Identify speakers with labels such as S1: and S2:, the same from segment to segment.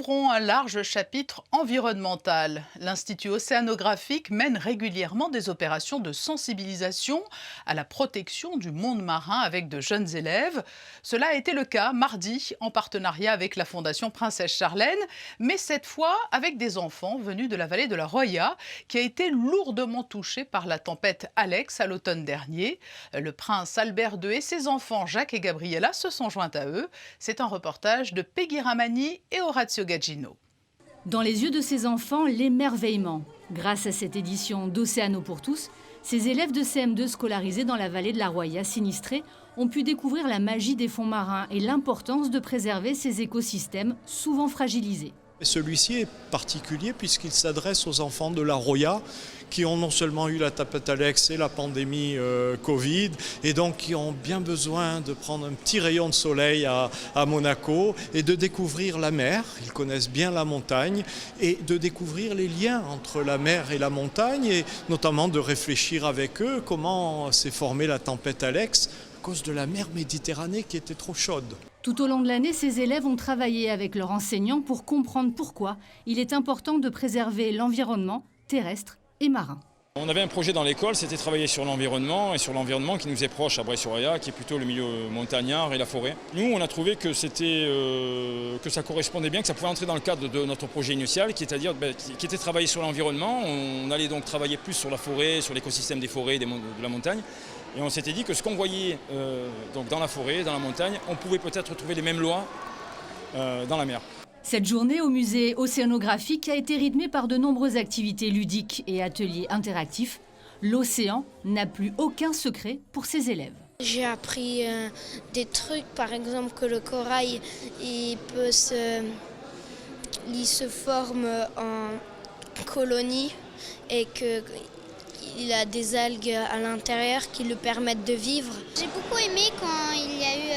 S1: ouvrons un large chapitre environnemental. L'Institut océanographique mène régulièrement des opérations de sensibilisation à la protection du monde marin avec de jeunes élèves. Cela a été le cas mardi en partenariat avec la Fondation Princesse Charlène, mais cette fois avec des enfants venus de la vallée de la Roya qui a été lourdement touchée par la tempête Alex à l'automne dernier. Le prince Albert II et ses enfants Jacques et Gabriella se sont joints à eux. C'est un reportage de Peggy Ramani et Orazio Gaggino.
S2: Dans les yeux de ces enfants, l'émerveillement. Grâce à cette édition d'Océano pour tous, ces élèves de CM2 scolarisés dans la vallée de la Roya sinistrée ont pu découvrir la magie des fonds marins et l'importance de préserver ces écosystèmes souvent fragilisés.
S3: Celui-ci est particulier puisqu'il s'adresse aux enfants de la Roya qui ont non seulement eu la tempête Alex et la pandémie Covid et donc qui ont bien besoin de prendre un petit rayon de soleil à Monaco et de découvrir la mer. Ils connaissent bien la montagne et de découvrir les liens entre la mer et la montagne et notamment de réfléchir avec eux comment s'est formée la tempête Alex à cause de la mer Méditerranée qui était trop chaude.
S2: Tout au long de l'année, ces élèves ont travaillé avec leurs enseignants pour comprendre pourquoi il est important de préserver l'environnement terrestre et marin.
S4: On avait un projet dans l'école, c'était travailler sur l'environnement et sur l'environnement qui nous est proche à Bray-sur-Roya, qui est plutôt le milieu montagnard et la forêt. Nous, on a trouvé que ça correspondait bien, que ça pouvait entrer dans le cadre de notre projet initial, qui était travailler sur l'environnement. On allait donc travailler plus sur la forêt, sur l'écosystème des forêts, de la montagne. Et on s'était dit que ce qu'on voyait donc dans la forêt, dans la montagne, on pouvait peut-être trouver les mêmes lois dans la mer.
S2: Cette journée au musée océanographique a été rythmée par de nombreuses activités ludiques et ateliers interactifs. L'océan n'a plus aucun secret pour ses élèves.
S5: J'ai appris des trucs, par exemple que le corail il se forme en colonie et qu'il a des algues à l'intérieur qui lui permettent de vivre.
S6: J'ai beaucoup aimé quand il y a eu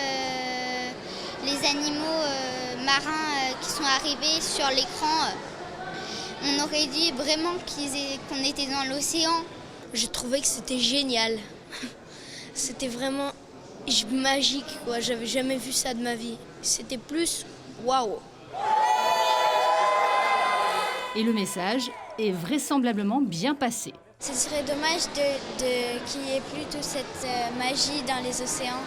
S6: les animaux marins qui sont arrivés sur l'écran. On aurait dit vraiment qu'on était dans l'océan.
S5: J'ai trouvé que c'était génial. C'était vraiment magique, quoi. J'avais jamais vu ça de ma vie. C'était plus waouh.
S2: Et le message est vraisemblablement bien passé.
S6: Ce serait dommage qu'il n'y ait plus toute cette magie dans les océans.